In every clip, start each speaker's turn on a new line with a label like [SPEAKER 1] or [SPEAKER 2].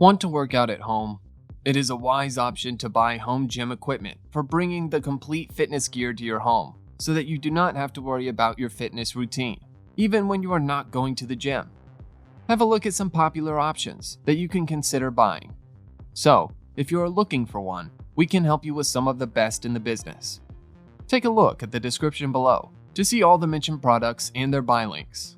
[SPEAKER 1] Want to work out at home? It is a wise option to buy home gym equipment for bringing the complete fitness gear to your home so that you do not have to worry about your fitness routine, even when you are not going to the gym. Have a look at some popular options that you can consider buying. So, if you are looking for one, we can help you with some of the best in the business. Take a look at the description below to see all the mentioned products and their buy links.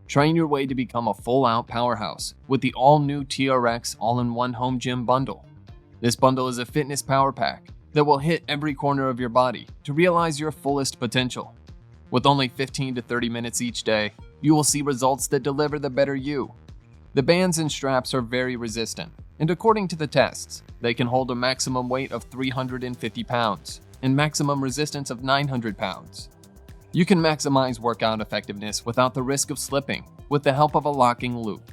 [SPEAKER 1] Train your way to become a full-out powerhouse with the all-new TRX All In One Home Gym Bundle. This bundle is a fitness power pack that will hit every corner of your body to realize your fullest potential. With only 15 to 30 minutes each day, you will see results that deliver the better you. The bands and straps are very resistant, and according to the tests, they can hold a maximum weight of 350 pounds and maximum resistance of 900 pounds. You can maximize workout effectiveness without the risk of slipping with the help of a locking loop.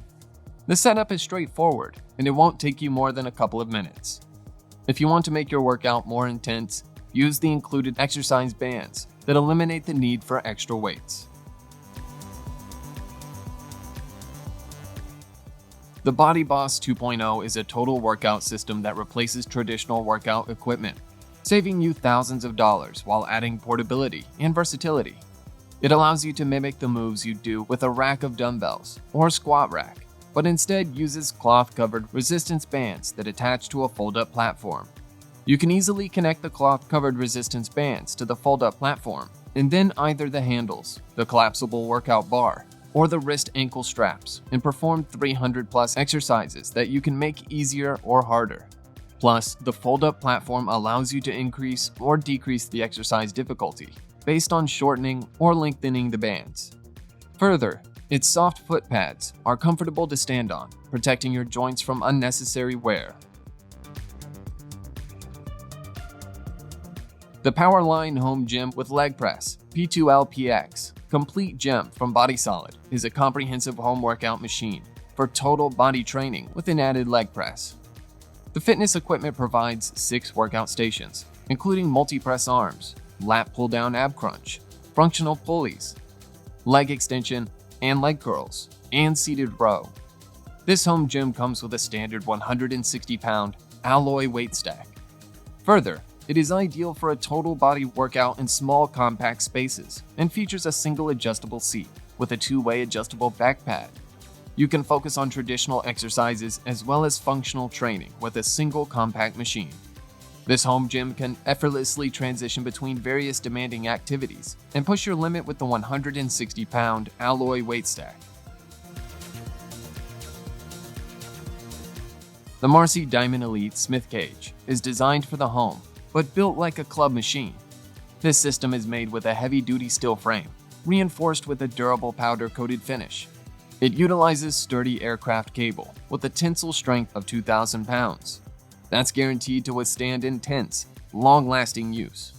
[SPEAKER 1] The setup is straightforward, and it won't take you more than a couple of minutes. If you want to make your workout more intense, use the included exercise bands that eliminate the need for extra weights. The Body Boss 2.0 is a total workout system that replaces traditional workout equipment, saving you thousands of dollars while adding portability and versatility. It allows you to mimic the moves you do with a rack of dumbbells or a squat rack, but instead uses cloth-covered resistance bands that attach to a fold-up platform. You can easily connect the cloth-covered resistance bands to the fold-up platform, and then either the handles, the collapsible workout bar, or the wrist ankle straps, and perform 300+ exercises that you can make easier or harder. Plus, the fold-up platform allows you to increase or decrease the exercise difficulty based on shortening or lengthening the bands. Further, its soft foot pads are comfortable to stand on, protecting your joints from unnecessary wear. The Powerline Home Gym with Leg Press P2LPX Complete Gym from Body Solid is a comprehensive home workout machine for total body training with an added leg press. The fitness equipment provides 6 workout stations, including multi-press arms, lat pull-down ab crunch, functional pulleys, leg extension, and leg curls, and seated row. This home gym comes with a standard 160-pound alloy weight stack. Further, it is ideal for a total body workout in small compact spaces and features a single adjustable seat with a 2-way adjustable back pad. You can focus on traditional exercises as well as functional training with a single compact machine. This home gym can effortlessly transition between various demanding activities and push your limit with the 160-pound alloy weight stack. The Marcy Diamond Elite Smith Cage is designed for the home, but built like a club machine. This system is made with a heavy-duty steel frame, reinforced with a durable powder-coated finish. It utilizes sturdy aircraft cable with a tensile strength of 2,000 pounds. That's guaranteed to withstand intense, long-lasting use.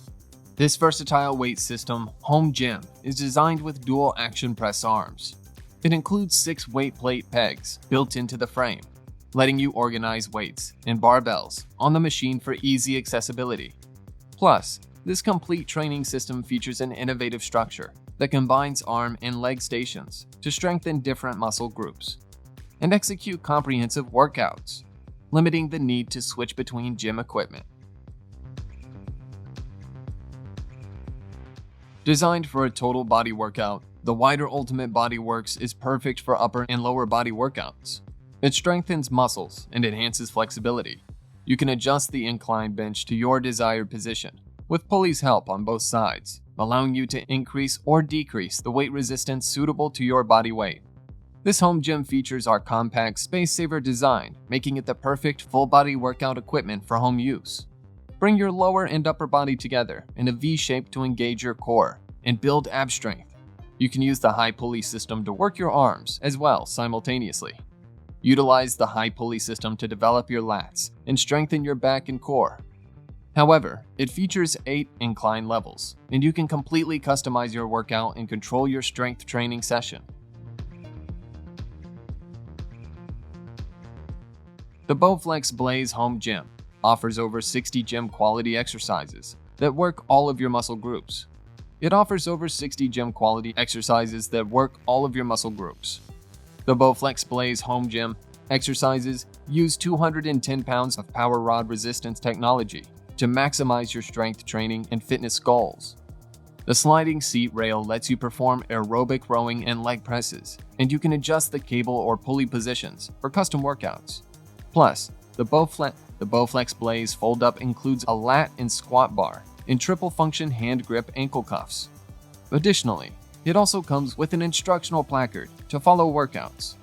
[SPEAKER 1] This versatile weight system home gym is designed with dual action press arms. It includes 6 weight plate pegs built into the frame, letting you organize weights and barbells on the machine for easy accessibility. Plus, this complete training system features an innovative structure that combines arm and leg stations to strengthen different muscle groups and execute comprehensive workouts, limiting the need to switch between gym equipment. Designed for a total body workout, the Weider Ultimate Body Works is perfect for upper and lower body workouts. It strengthens muscles and enhances flexibility. You can adjust the incline bench to your desired position, with pulleys help on both sides, allowing you to increase or decrease the weight resistance suitable to your body weight. This home gym features our compact, space-saver design, making it the perfect full-body workout equipment for home use. Bring your lower and upper body together in a V shape to engage your core and build ab strength. You can use the high pulley system to work your arms as well simultaneously. Utilize the high pulley system to develop your lats and strengthen your back and core. However, it features 8 incline levels, and you can completely customize your workout and control your strength training session. The Bowflex Blaze Home Gym offers over 60 gym quality exercises that work all of your muscle groups. It offers over 60 gym-quality exercises that work all of your muscle groups. The Bowflex Blaze Home Gym exercises use 210 pounds of power rod resistance technology to maximize your strength training and fitness goals. The sliding seat rail lets you perform aerobic rowing and leg presses, and you can adjust the cable or pulley positions for custom workouts. Plus, the Bowflex Blaze fold-up includes a lat and squat bar and triple-function hand grip ankle cuffs. Additionally, it also comes with an instructional placard to follow workouts.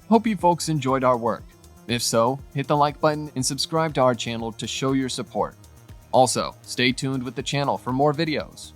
[SPEAKER 1] Hope you folks enjoyed our work. If so, hit the like button and subscribe to our channel to show your support. Also, stay tuned with the channel for more videos.